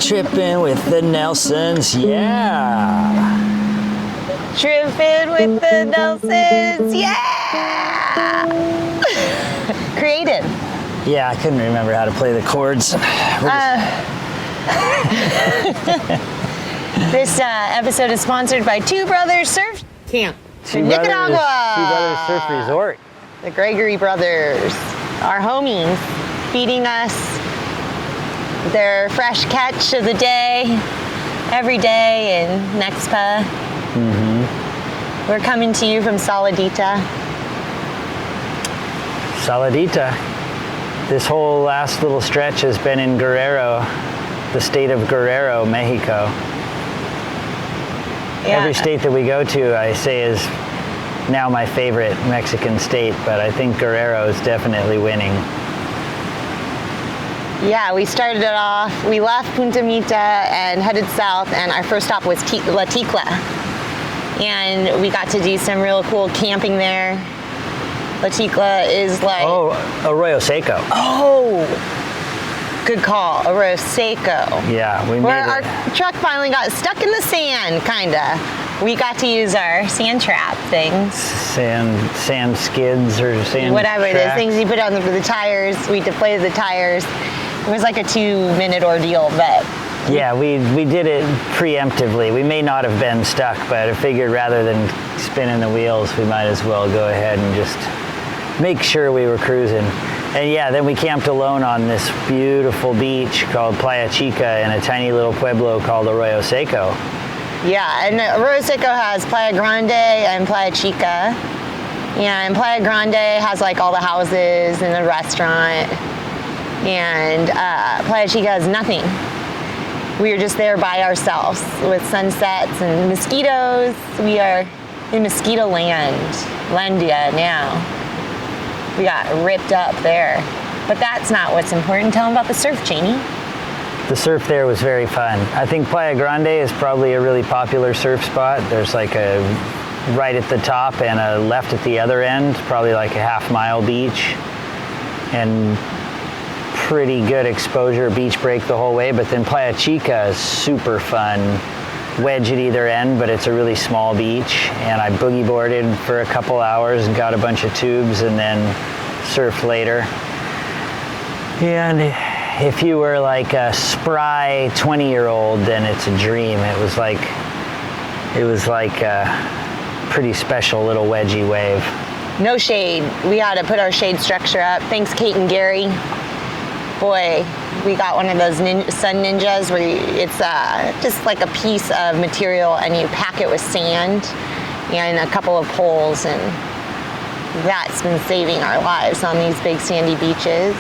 Tripping with the Nelsons, yeah. Tripping with the Nelsons, yeah. Creative. Yeah, I couldn't remember how to play the chords. This episode is sponsored by Two Brothers Surf Camp in Nicaragua. Two Brothers Surf Resort. The Gregory brothers, our homies, feeding us their fresh catch of the day every day in Nexpa. Mm-hmm. We're coming to you from Saladita. This whole last little stretch has been in Guerrero, the state of Guerrero, Mexico. Yeah. Every state that we go to, I say, is now my favorite Mexican state, but I think Guerrero is definitely winning. Yeah, we started it off, we left Punta Mita and headed south, and our first stop was La Ticla. And we got to do some real cool camping there. La Ticla is like... Oh, Arroyo Seco. Oh, good call, Arroyo Seco. Yeah, we made Where it. our truck finally got stuck in the sand, kinda. We got to use our sand trap things. Sand skids or sand Whatever it is, tracks. things you put on the tires. We deflated the tires. It was like a 2-minute ordeal, but... Yeah, we did it preemptively. We may not have been stuck, but I figured rather than spinning the wheels, we might as well go ahead and just make sure we were cruising. And yeah, then we camped alone on this beautiful beach called Playa Chica in a tiny little pueblo called Arroyo Seco. Yeah, and Arroyo Seco has Playa Grande and Playa Chica. Yeah, and Playa Grande has like all the houses and the restaurant. And Playa Chica has nothing. We are just there by ourselves with sunsets and mosquitoes. We are in mosquito landia now. We got ripped up there. But that's not what's important. Tell them about the surf, Jamie. The surf there was very fun. I think Playa Grande is probably a really popular surf spot. There's like a right at the top and a left at the other end, probably like a half-mile beach. And pretty good exposure, beach break the whole way. But then Playa Chica is super fun. Wedge at either end, but it's a really small beach. And I boogie boarded for a couple hours and got a bunch of tubes and then surfed later. And if you were like a spry 20-year-old, then it's a dream. It was like a pretty special little wedgie wave. No shade. We had to put our shade structure up. Thanks, Kate and Gary. Boy, we got one of those sun ninjas where it's just like a piece of material and you pack it with sand and a couple of poles, and that's been saving our lives on these big sandy beaches.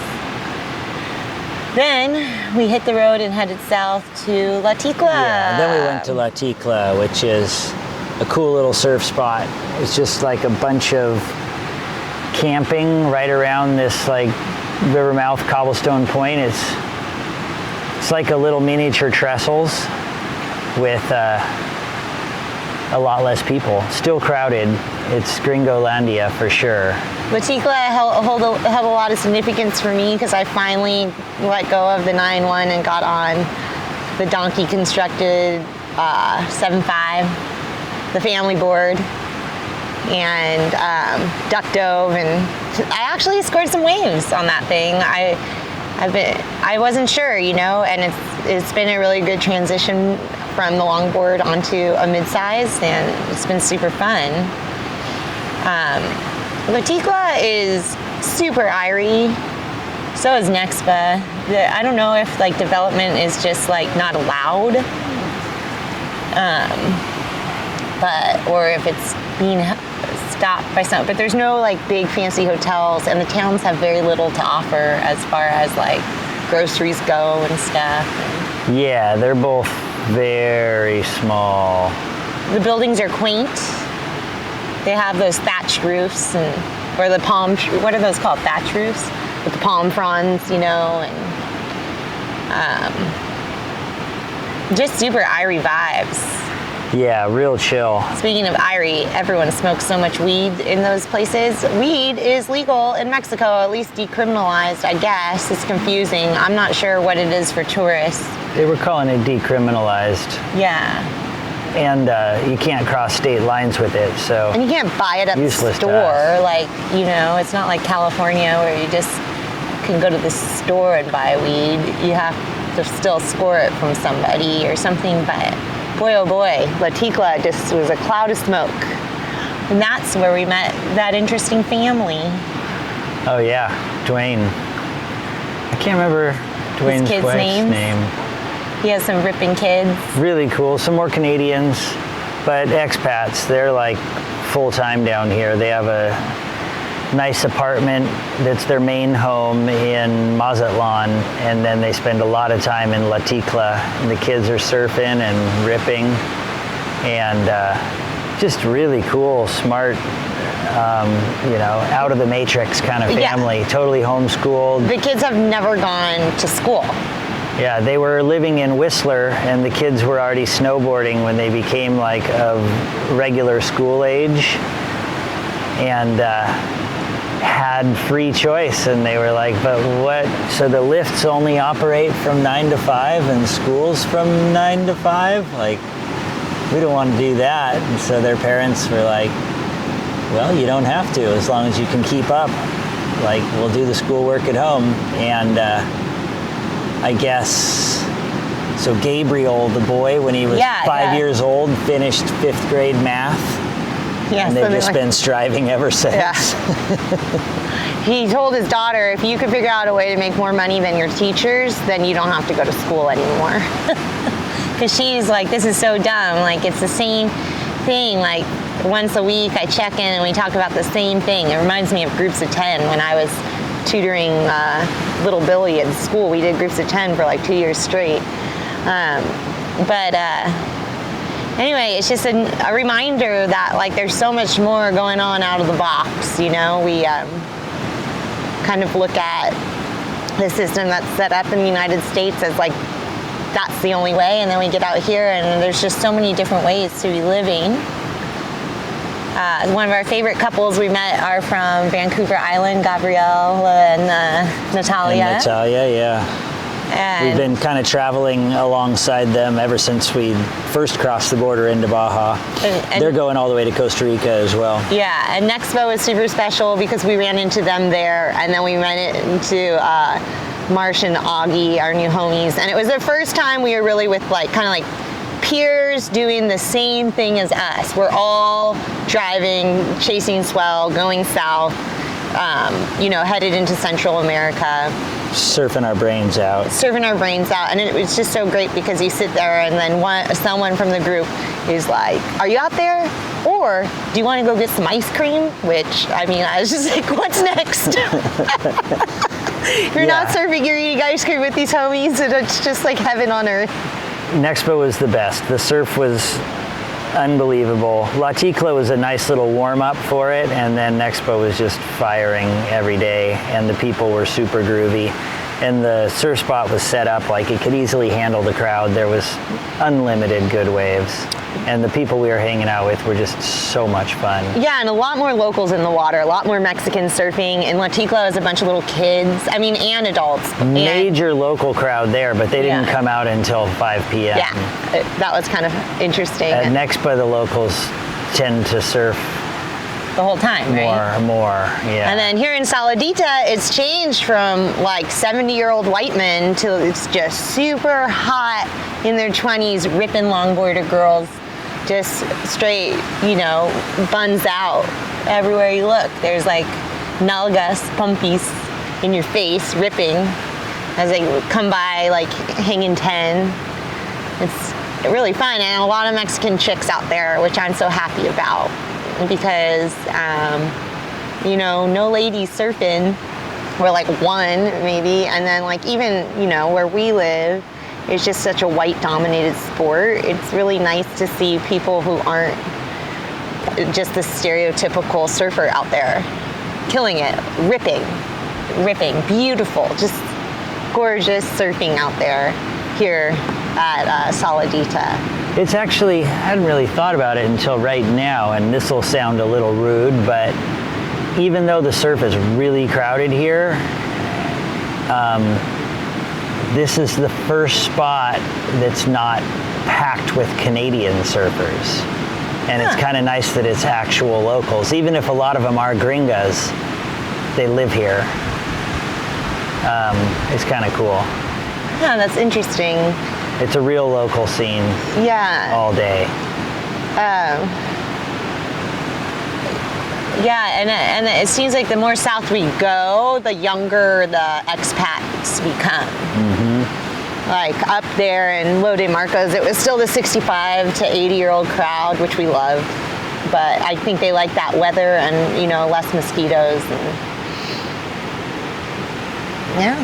Then we hit the road and headed south to La Ticla. Yeah, then we went to La Ticla, which is a cool little surf spot. It's just like a bunch of camping right around this like river mouth cobblestone point. It's like a little miniature trestles with a lot less people. Still crowded. It's Gringolandia for sure. La Ticla held a lot of significance for me because I finally let go of the 9-1 and got on the donkey constructed 7.5, the family board, and duck dove, and I actually scored some waves on that thing. I wasn't sure, and it's been a really good transition from the longboard onto a mid-size, and it's been super fun. La Ticla is super airy. So is Nexpa. I don't know if like development is just like not allowed, or if it's being stopped by some. But there's no like big fancy hotels, and the towns have very little to offer as far as like groceries go and stuff. Yeah, they're both very small. The buildings are quaint. They have those thatched roofs or the palm. What are those called? Thatch roofs with the palm fronds, and just super airy vibes. Yeah, real chill. Speaking of Irie, everyone smokes so much weed in those places. Weed is legal in Mexico, at least decriminalized, I guess. It's confusing. I'm not sure what it is for tourists. They were calling it decriminalized. Yeah. And you can't cross state lines with it, so. And you can't buy it at the Useless to store. us. Like, you know, it's not like California where you just can go to the store and buy weed. You have to still score it from somebody or something, but boy, oh boy, La Ticla just was a cloud of smoke. And that's where we met that interesting family. Oh yeah, Dwayne. I can't remember Dwayne's kids' wife's names? name. He has some ripping kids. Really cool. Some more Canadians, but expats. They're like full-time down here. They have a nice apartment that's their main home in Mazatlan, and then they spend a lot of time in La Ticla. And the kids are surfing and ripping, and just really cool, smart, you know, out of the matrix kind of family. Yeah. Totally homeschooled. The kids have never gone to school. Yeah, they were living in Whistler, and the kids were already snowboarding when they became like of regular school age, and had free choice. And they were like, but what? So the lifts only operate from 9 to 5, and schools from 9 to 5? Like, we don't want to do that. And so their parents were like, well, you don't have to, as long as you can keep up. Like, we'll do the schoolwork at home. And I guess, so Gabriel, the boy, when he was 5 years old, finished 5th grade math. Yeah, and they've just been striving ever since. Yeah. He told his daughter, if you could figure out a way to make more money than your teachers, then you don't have to go to school anymore. Because she's like, this is so dumb. Like, it's the same thing. Like, once a week I check in and we talk about the same thing. It reminds me of groups of 10 when I was tutoring little Billy at school. We did groups of 10 for like 2 years straight. Anyway, it's just a reminder that like there's so much more going on out of the box. You know, we kind of look at the system that's set up in the United States as like that's the only way, and then we get out here and there's just so many different ways to be living. One of our favorite couples we met are from Vancouver Island, Gabrielle and Natalia. And Natalia, yeah. And we've been kind of traveling alongside them ever since we first crossed the border into Baja. And they're going all the way to Costa Rica as well. Yeah, and Nexpo is super special because we ran into them there, and then we ran into Marsh and Augie, our new homies, and it was the first time we were really with like kind of like peers doing the same thing as us. We're all driving, chasing swell, going south, you know, headed into Central America. Surfing our brains out. And it was just so great because you sit there and then someone from the group is like, are you out there? Or do you want to go get some ice cream? Which, I mean, I was just like, what's next? You're not surfing, you're eating ice cream with these homies, and it's just like heaven on earth. Nexpo was the best. The surf was unbelievable. La Ticla was a nice little warm-up for it, and then Nexpo was just firing every day, and the people were super groovy. And the surf spot was set up like it could easily handle the crowd. There was unlimited good waves. And the people we were hanging out with were just so much fun. Yeah, and a lot more locals in the water, a lot more Mexicans surfing. And La Ticla was a bunch of little kids, I mean, and adults. Major local crowd there, but they didn't come out until 5 p.m. Yeah, that was kind of interesting. At Nexpo, the locals tend to surf the whole time, right? More, yeah. And then here in Saladita, it's changed from like 70-year-old white men to it's just super hot in their 20s, ripping longboarder girls, just straight, you know, buns out everywhere you look. There's like nalgas, pumpies in your face, ripping as they come by, like hanging 10. It's really fun, and a lot of Mexican chicks out there, which I'm so happy about. Because, you know, no ladies surfing. We're like one, maybe. And then, like, even, you know, where we live, it's just such a white-dominated sport. It's really nice to see people who aren't just the stereotypical surfer out there killing it, ripping, beautiful, just gorgeous surfing out there here at Saladita. It's actually, I hadn't really thought about it until right now, and this will sound a little rude, but even though the surf is really crowded here, this is the first spot that's not packed with Canadian surfers. And it's kind of nice that it's actual locals. Even if a lot of them are gringas, they live here. It's kind of cool. Yeah, that's interesting. It's a real local scene. Yeah. All day. Yeah, and it seems like the more south we go, the younger the expats become. Mm-hmm. Like up there in Lo de Marcos, it was still the 65 to 80-year-old crowd, which we loved. But I think they like that weather and, you know, less mosquitoes. Yeah.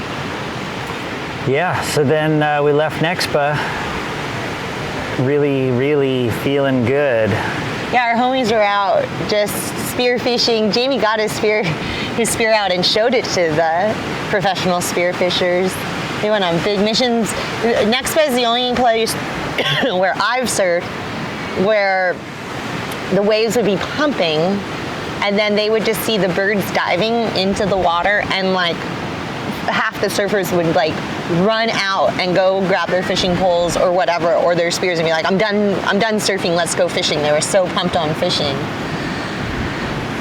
Yeah, so then we left Nexpa really, really feeling good. Yeah, our homies are out just spear fishing. Jamie got his spear out and showed it to the professional spear fishers. They went on big missions. Nexpa is the only place where I've surfed where the waves would be pumping and then they would just see the birds diving into the water, and like half the surfers would like run out and go grab their fishing poles or whatever, or their spears, and be like, I'm done surfing, let's go fishing. They were so pumped on fishing.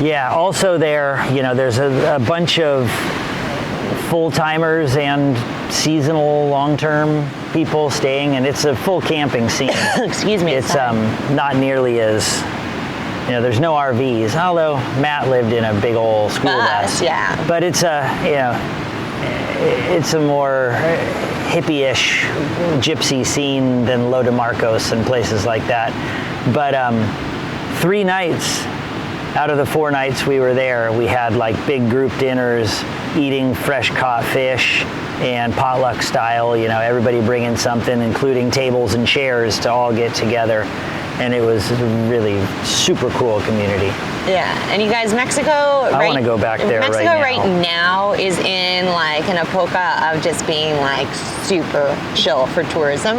Yeah, also there, you know, there's a bunch of full-timers and seasonal long-term people staying, and it's a full camping scene. Excuse me. It's not nearly as, you know, there's no RVs, although Matt lived in a big old school bus. Yeah. But it's it's a more hippie-ish gypsy scene than Lo de Marcos and places like that. But 3 nights out of the 4 nights we were there, we had like big group dinners, eating fresh caught fish and potluck style, you know, everybody bringing something, including tables and chairs to all get together. And it was a really super cool community. Yeah, and you guys, Mexico. I want to go back there Mexico right now. right now is in like an epocha of just being like super chill for tourism.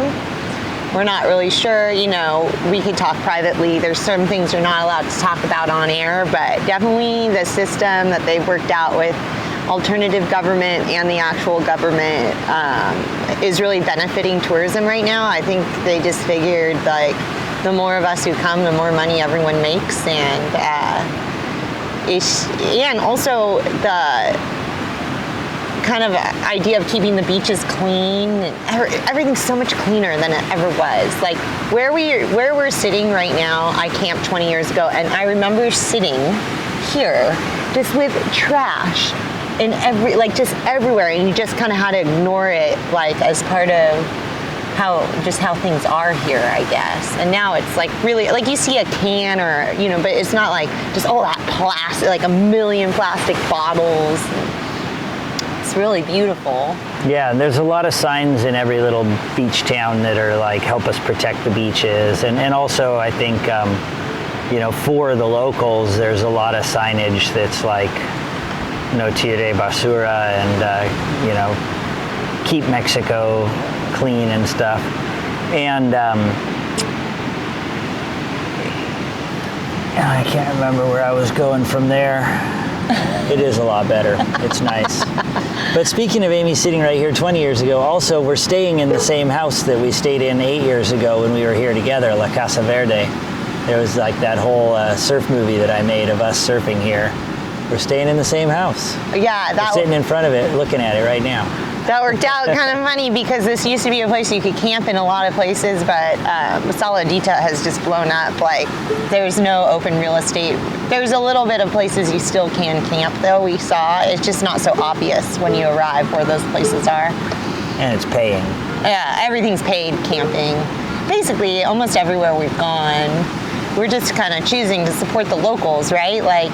We're not really sure, you know, we could talk privately. There's certain things we're not allowed to talk about on air, but definitely the system that they've worked out with alternative government and the actual government is really benefiting tourism right now. I think they just figured like the more of us who come, the more money everyone makes, and and also the kind of idea of keeping the beaches clean. Everything's so much cleaner than it ever was. Like where we're sitting right now, I camped 20 years ago, and I remember sitting here just with trash in just everywhere, and you just kind of had to ignore it, like as part of how things are here, I guess. And now it's like really, like you see a can or, you know, but it's not like just all that plastic, like a million plastic bottles. It's really beautiful. Yeah, and there's a lot of signs in every little beach town that are like, help us protect the beaches. And also I think, you know, for the locals, there's a lot of signage that's like, no tire basura and, you know, keep Mexico clean and stuff. And I can't remember where I was going from there. It is a lot better. It's nice. But speaking of Amy sitting right here 20 years ago, also we're staying in the same house that we stayed in 8 years ago when we were here together, La Casa Verde. There was like that whole surf movie that I made of us surfing here. We're staying in the same house. Yeah, we're sitting in front of it, looking at it right now. That worked out kind of funny because this used to be a place you could camp in a lot of places, but Saladita has just blown up. Like, there's no open real estate. There's a little bit of places you still can camp, though, we saw. It's just not so obvious when you arrive where those places are. And it's paying. Yeah, everything's paid camping. Basically, almost everywhere we've gone, we're just kind of choosing to support the locals, right? Like,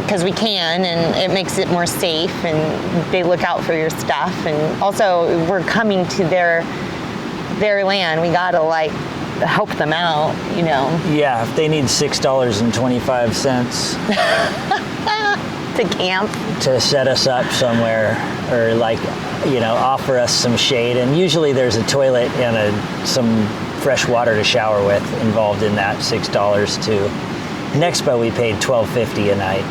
because we can, and it makes it more safe, and they look out for your stuff, and also we're coming to their land. We gotta like help them out, you know. Yeah, if they need $6.25 to camp, to set us up somewhere, or like, you know, offer us some shade, and usually there's a toilet and some fresh water to shower with involved in that, $6 too. Nexpa we paid $12.50 a night.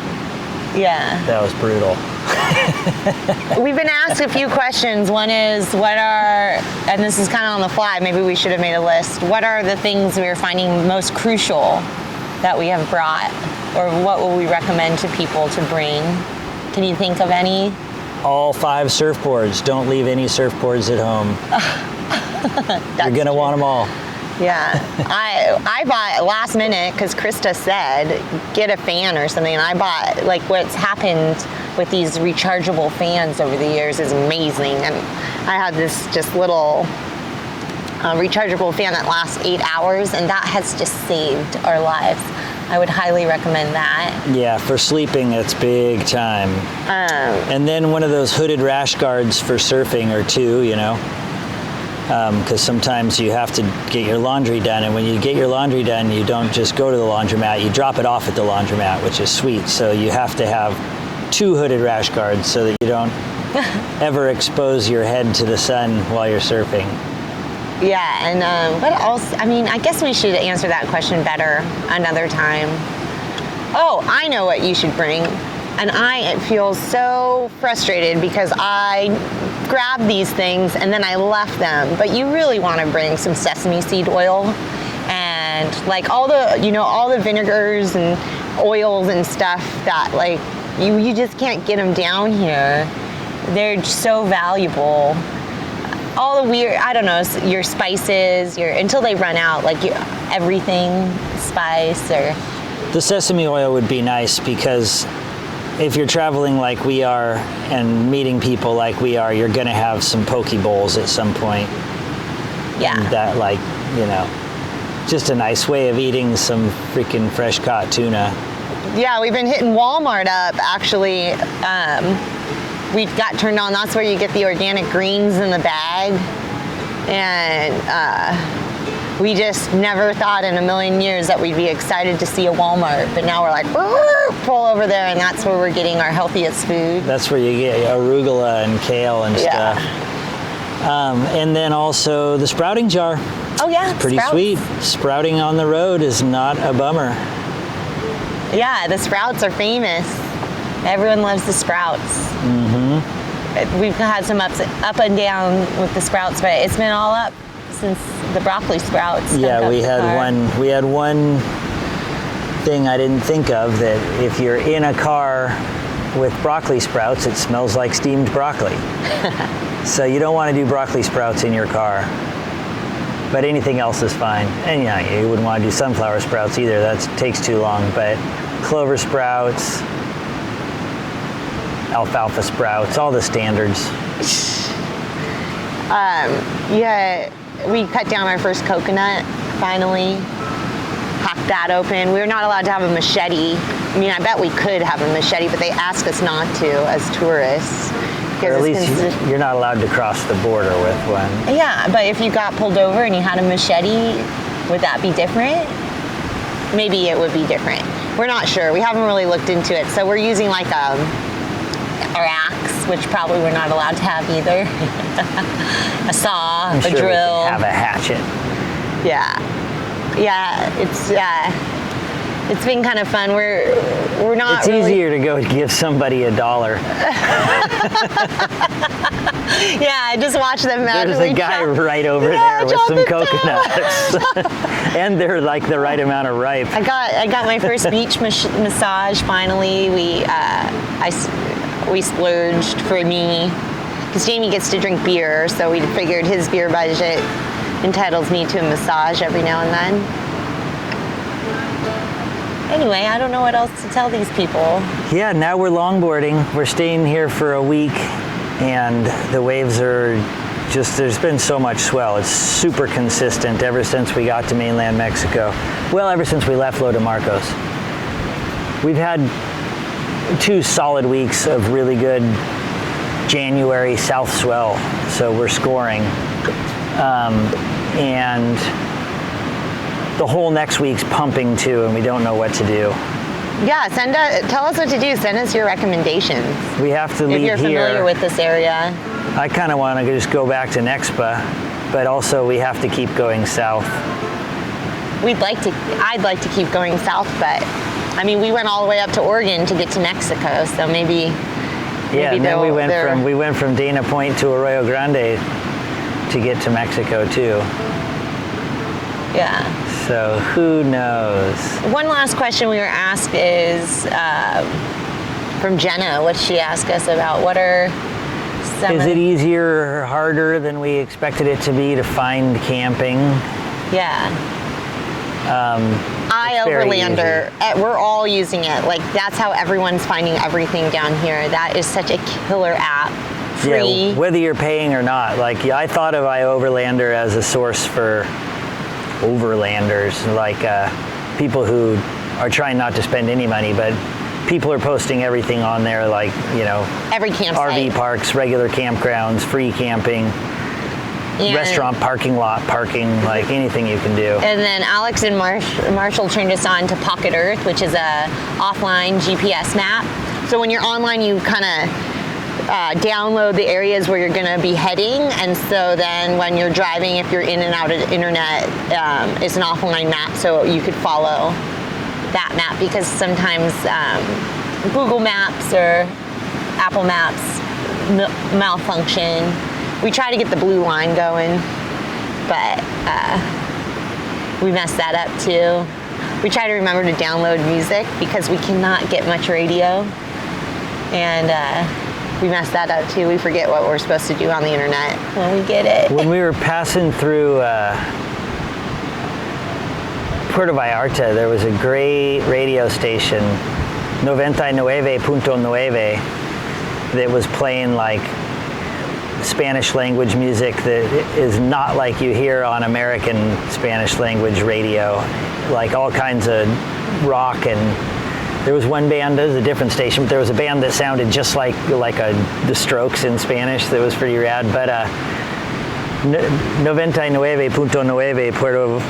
Yeah. That was brutal. We've been asked a few questions. One is, and this is kind of on the fly, maybe we should have made a list. What are the things we are finding most crucial that we have brought? Or what will we recommend to people to bring? Can you think of any? All 5 surfboards. Don't leave any surfboards at home. You're going to want them all. Yeah. I bought last minute because Krista said, get a fan or something. And I bought, like, what's happened with these rechargeable fans over the years is amazing. And I had this just little rechargeable fan that lasts 8 hours, and that has just saved our lives. I would highly recommend that. Yeah, for sleeping, it's big time. And then one of those hooded rash guards for surfing or 2, you know, because sometimes you have to get your laundry done. And when you get your laundry done, you don't just go to the laundromat, you drop it off at the laundromat, which is sweet. So you have to have 2 hooded rash guards so that you don't ever expose your head to the sun while you're surfing. Yeah, and what else? I mean, I guess we should answer that question better another time. Oh, I know what you should bring. And I feel so frustrated because I grabbed these things and then I left them. But you really want to bring some sesame seed oil and like all the vinegars and oils and stuff that like you just can't get them down here. They're so valuable. All the weird, I don't know, your spices, until they run out, like everything, spice or... The sesame oil would be nice because if you're traveling like we are and meeting people like we are, you're going to have some poke bowls at some point. Yeah. And that, like, you know, just a nice way of eating some freaking fresh caught tuna. Yeah, we've been hitting Walmart up, actually. We got turned on. That's where you get the organic greens in the bag. And we just never thought in a million years that we'd be excited to see a Walmart. But now we're like, pull over there, and that's where we're getting our healthiest food. That's where you get arugula and kale and stuff. And then also the sprouting jar. Oh, yeah. Pretty sweet. Sprouting on the road is not a bummer. Yeah, the sprouts are famous. Everyone loves the sprouts. Mm-hmm. We've had some up and down with the sprouts, but it's been all up since the broccoli sprouts. Yeah, we had one thing I didn't think of, that if you're in a car with broccoli sprouts, it smells like steamed broccoli. So you don't want to do broccoli sprouts in your car. But anything else is fine. And yeah, you wouldn't want to do sunflower sprouts either. That takes too long. But clover sprouts, alfalfa sprouts, all the standards. Yeah, we cut down our first coconut, finally. Hacked that open. We were not allowed to have a machete. I mean, I bet we could have a machete, but they asked us not to as tourists. Or at least you're not allowed to cross the border with one. Yeah, but if you got pulled over and you had a machete, would that be different? Maybe it would be different. We're not sure. We haven't really looked into it. So we're using like our axe, which probably we're not allowed to have either. A saw, I'm a sure drill. We can have a hatchet. Yeah, it's been kind of fun. We're not. It's really... easier to go give somebody $1. Yeah, just watch them magically. There's a guy right over there with some coconuts, and they're like the right amount of ripe. I got my first beach massage finally. We splurged for me because Jamie gets to drink beer, so we figured his beer budget entitles me to a massage every now and then. Anyway, I don't know what else to tell these people. Yeah, now we're longboarding. We're staying here for a week, and the waves are just, there's been so much swell. It's super consistent ever since we got to mainland Mexico. Well, ever since we left Lo de Marcos. We've had 2 solid weeks of really good January south swell, so we're scoring. And the whole next week's pumping too, and we don't know what to do. Yeah, tell us what to do. Send us your recommendations. We have to leave here. If you're familiar with this area. I kind of want to just go back to Nexpa but also we have to keep going south. I'd like to keep going south, but I mean, we went all the way up to Oregon to get to Mexico, so maybe. Yeah, and then we went from Dana Point to Arroyo Grande to get to Mexico too. Yeah. So who knows? One last question we were asked is from Jenna. What she asked us about? What are some? Is it easier or harder than we expected it to be to find camping? Yeah. Overlander, we're all using it. Like, that's how everyone's finding everything down here. That is such a killer app. Free. Yeah, whether you're paying or not. Like, I thought of iOverlander as a source for overlanders, like people who are trying not to spend any money, but people are posting everything on there, like, every campsite. RV parks, regular campgrounds, free camping. Restaurant parking lot parking, like anything you can do. And then Alex and Marshall turned us on to Pocket Earth, which is a offline GPS map. So when you're online, you kind of download the areas where you're going to be heading, and so then when you're driving, if you're in and out of the internet, it's an offline map, so you could follow that map, because sometimes Google Maps or Apple Maps malfunction. We try to get the blue line going, but we messed that up too. We try to remember to download music because we cannot get much radio, and we messed that up too. We forget what we're supposed to do on the internet when we get it. When we were passing through Puerto Vallarta, there was a great radio station, 99.9, that was playing like Spanish language music that is not like you hear on American Spanish language radio, like all kinds of rock. And there was one band, it was a different station, but there was a band that sounded just like the Strokes in Spanish that was pretty rad. But 99.9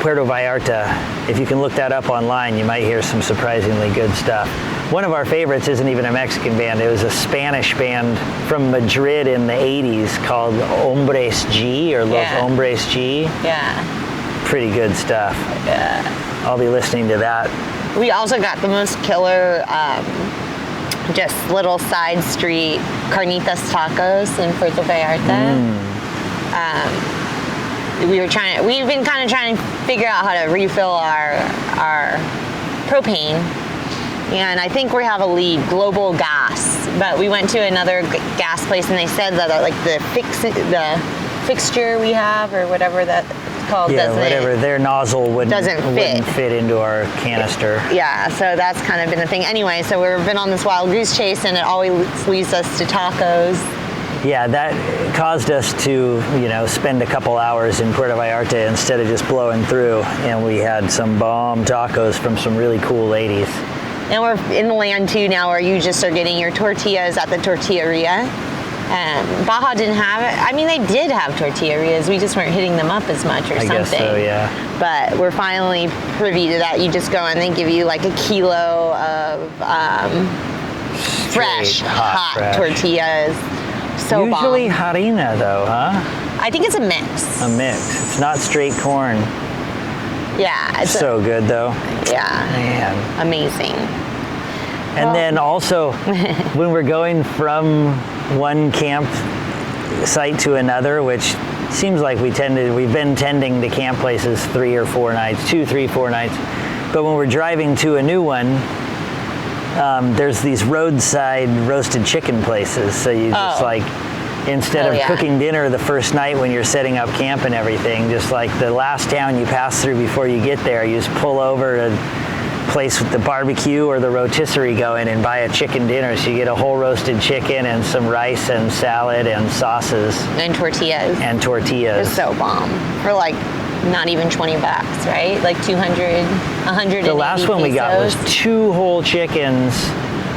Puerto Vallarta, if you can look that up online, you might hear some surprisingly good stuff. One of our favorites isn't even a Mexican band. It was a Spanish band from Madrid in the 80s called Hombres G, or Los Hombres G. Yeah. Pretty good stuff. Yeah. I'll be listening to that. We also got the most killer, just little side street carnitas tacos in Puerto Vallarta. We've been kind of trying to figure out how to refill our propane. And I think we have a lead, Global Gas. But we went to another gas place, and they said that like the fixture we have, or whatever that's called, their nozzle wouldn't fit into our canister. Yeah, so that's kind of been the thing. Anyway, so we've been on this wild goose chase, and it always leads us to tacos. Yeah, that caused us to, spend a couple hours in Puerto Vallarta instead of just blowing through, and we had some bomb tacos from some really cool ladies. And we're in the land too now, where you just are getting your tortillas at the tortilleria. Baja didn't have it. I mean, they did have tortillerias. We just weren't hitting them up as much or something. I guess so, yeah. But we're finally privy to that. You just go and they give you like a kilo of fresh, hot tortillas. So usually bomb. harina though, huh? I think it's a mix. A mix. It's not straight corn. Yeah. It's so good though. Yeah. Man. Amazing. And then also, when we're going from one camp site to another, which seems like we've been tending to camp places 3 or 4 nights, 2, 3, 4 nights. But when we're driving to a new one, there's these roadside roasted chicken places. So you just instead of cooking dinner the first night when you're setting up camp and everything, just like the last town you pass through before you get there, you just pull over to place with the barbecue or the rotisserie going and buy a chicken dinner. So you get a whole roasted chicken and some rice and salad and sauces. And tortillas. It's so bomb. For like not even $20, right? Like 200, 180 The last one we got was 2 whole chickens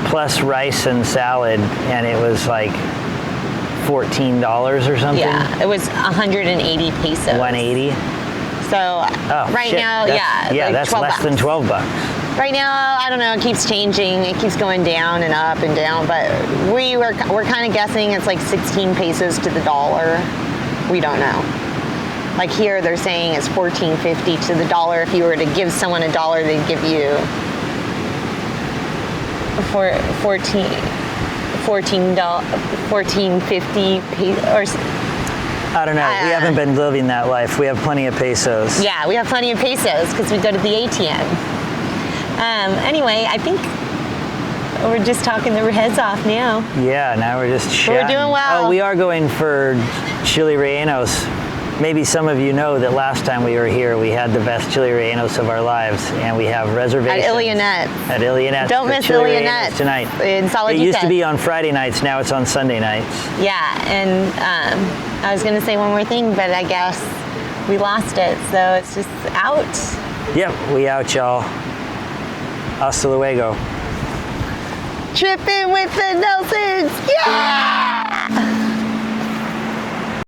plus rice and salad, and it was like $14 or something. Yeah, it was 180 pesos. 180. So now, that's less than $12. Right now, I don't know. It keeps changing. It keeps going down and up and down. But we're kind of guessing it's like 16 pesos to the dollar. We don't know. Like here, they're saying it's $14.50 to the dollar. If you were to give someone $1, they'd give you $14.50 or. I don't know. We haven't been living that life. We have plenty of pesos. Yeah, we have plenty of pesos because we go to the ATM. Anyway, I think we're just talking their heads off now. Yeah, now we're just chatting. We're doing well. Oh, we are going for chili rellenos. Maybe some of you know that last time we were here, we had the best chili rellenos of our lives, and we have reservations. At Illionette's. At Illionette's. Don't miss chili Illionette's rellenos tonight. in Saladita. It used to be on Friday nights. Now it's on Sunday nights. Yeah, and I was going to say one more thing, but I guess we lost it, so it's just out. Yep, we out, y'all. Hasta luego. Tripping with the Nelsons. Yeah!